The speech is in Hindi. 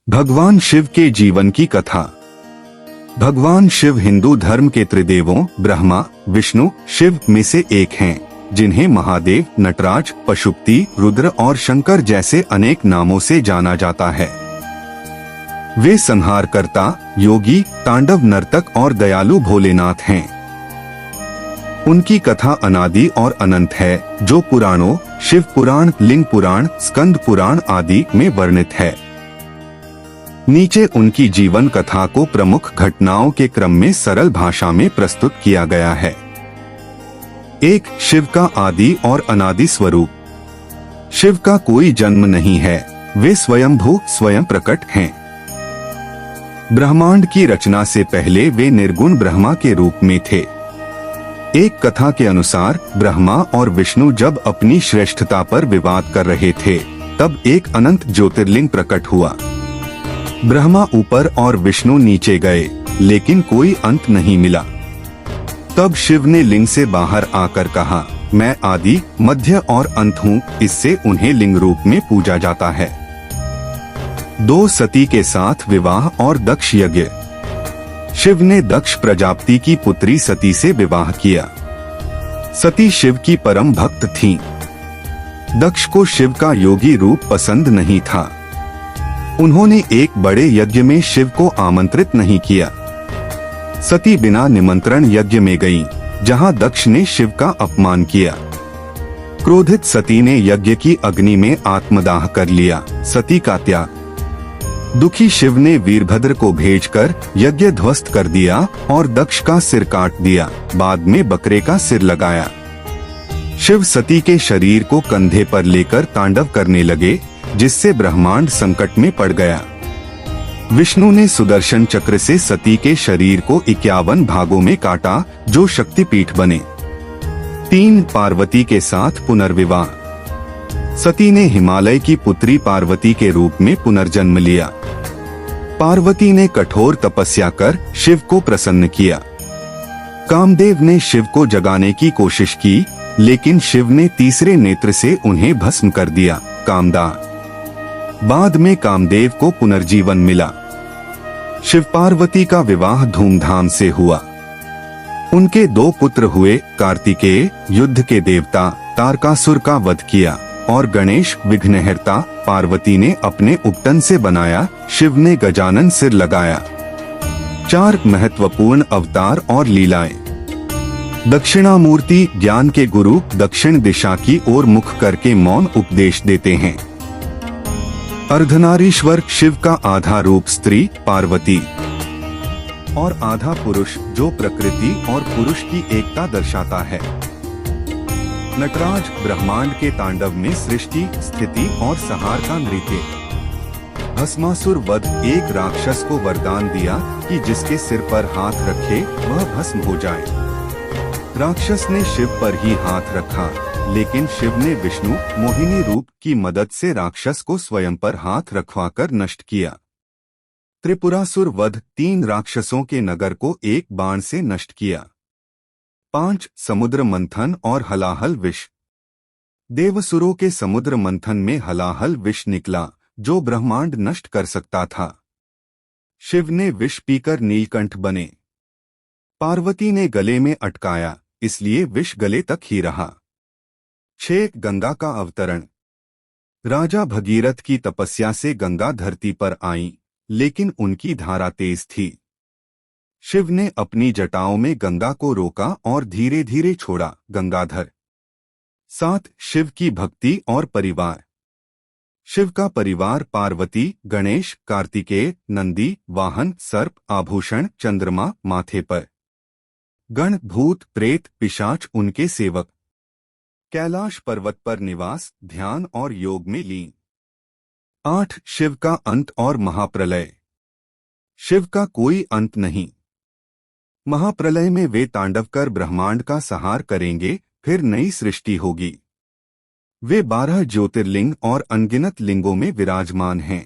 भगवान शिव के जीवन की कथा। भगवान शिव हिंदू धर्म के त्रिदेवों ब्रह्मा, विष्णु, शिव में से एक हैं, जिन्हें महादेव, नटराज, पशुपति, रुद्र और शंकर जैसे अनेक नामों से जाना जाता है। वे संहारकर्ता, योगी, तांडव नर्तक और दयालु भोलेनाथ हैं। उनकी कथा अनादि और अनंत है, जो पुराणों, शिव पुराण, लिंग पुराण, स्कंद पुराण आदि में वर्णित है। नीचे उनकी जीवन कथा को प्रमुख घटनाओं के क्रम में सरल भाषा में प्रस्तुत किया गया है। 1. शिव का आदि और अनादि स्वरूप। शिव का कोई जन्म नहीं है, वे स्वयंभू, स्वयं प्रकट हैं। ब्रह्मांड की रचना से पहले वे निर्गुण ब्रह्मा के रूप में थे। एक कथा के अनुसार ब्रह्मा और विष्णु जब अपनी श्रेष्ठता पर विवाद कर रहे थे, तब एक अनंत ज्योतिर्लिंग प्रकट हुआ। ब्रह्मा ऊपर और विष्णु नीचे गए, लेकिन कोई अंत नहीं मिला। तब शिव ने लिंग से बाहर आकर कहा, मैं आदि, मध्य और अंत हूँ। इससे उन्हें लिंग रूप में पूजा जाता है। 2. सती के साथ विवाह और दक्ष यज्ञ। शिव ने दक्ष प्रजापति की पुत्री सती से विवाह किया। सती शिव की परम भक्त थीं। दक्ष को शिव का योगी रूप पसंद नहीं था। उन्होंने एक बड़े यज्ञ में शिव को आमंत्रित नहीं किया। सती बिना निमंत्रण यज्ञ में गईं, जहां दक्ष ने शिव का अपमान किया। क्रोधित सती ने यज्ञ की अग्नि में आत्मदाह कर लिया। सती का त्याग। दुखी शिव ने वीरभद्र को भेजकर यज्ञ ध्वस्त कर दिया और दक्ष का सिर काट दिया। बाद में बकरे का सिर लगाया। शिव सती के शरीर को कंधे पर लेकर तांडव करने लगे, जिससे ब्रह्मांड संकट में पड़ गया। विष्णु ने सुदर्शन चक्र से सती के शरीर को 51 भागों में काटा, जो शक्तिपीठ बने। 3. पार्वती के साथ पुनर्विवाह। सती ने हिमालय की पुत्री पार्वती के रूप में पुनर्जन्म लिया। पार्वती ने कठोर तपस्या कर शिव को प्रसन्न किया। कामदेव ने शिव को जगाने की कोशिश की, लेकिन शिव ने तीसरे नेत्र से उन्हें भस्म कर दिया। कामदाह। बाद में कामदेव को पुनर्जीवन मिला। शिव पार्वती का विवाह धूमधाम से हुआ। उनके 2 पुत्र हुए। कार्तिकेय, युद्ध के देवता, तारकासुर का वध किया, और गणेश, विघ्नहर्ता। पार्वती ने अपने उपटन से बनाया, शिव ने गजानन सिर लगाया। 4. महत्वपूर्ण अवतार और लीलाएं। दक्षिणामूर्ति, ज्ञान के गुरु, दक्षिण दिशा की ओर मुख करके मौन उपदेश देते हैं। अर्धनारीश्वर, शिव का आधा रूप स्त्री पार्वती और आधा पुरुष, जो प्रकृति और पुरुष की एकता दर्शाता है। नटराज, ब्रह्मांड के तांडव में सृष्टि, स्थिति और संहार का नृत्य। भस्मासुर वध, एक राक्षस को वरदान दिया कि जिसके सिर पर हाथ रखे वह भस्म हो जाए। राक्षस ने शिव पर ही हाथ रखा, लेकिन शिव ने विष्णु, मोहिनी रूप की मदद से राक्षस को स्वयं पर हाथ रखवाकर नष्ट किया। त्रिपुरासुर वध, 3 राक्षसों के नगर को एक बाण से नष्ट किया। 5. समुद्र मंथन और हलाहल विष। देवसुरों के समुद्र मंथन में हलाहल विष निकला, जो ब्रह्मांड नष्ट कर सकता था। शिव ने विष पीकर नीलकंठ बने। पार्वती ने गले में अटकाया, इसलिए विष गले तक ही रहा। 6. गंगा का अवतरण। राजा भगीरथ की तपस्या से गंगा धरती पर आई, लेकिन उनकी धारा तेज थी। शिव ने अपनी जटाओं में गंगा को रोका और धीरे धीरे छोड़ा। गंगाधर। 7. शिव की भक्ति और परिवार। शिव का परिवार पार्वती, गणेश, कार्तिकेय, नंदी, वाहन, सर्प, आभूषण, चंद्रमा माथे पर, गण, भूत, प्रेत, पिशाच उनके सेवक। कैलाश पर्वत पर निवास, ध्यान और योग में लीन। 8. शिव का अंत और महाप्रलय। शिव का कोई अंत नहीं। महाप्रलय में वे तांडव कर ब्रह्मांड का संहार करेंगे, फिर नई सृष्टि होगी। वे 12 ज्योतिर्लिंग और अनगिनत लिंगों में विराजमान हैं।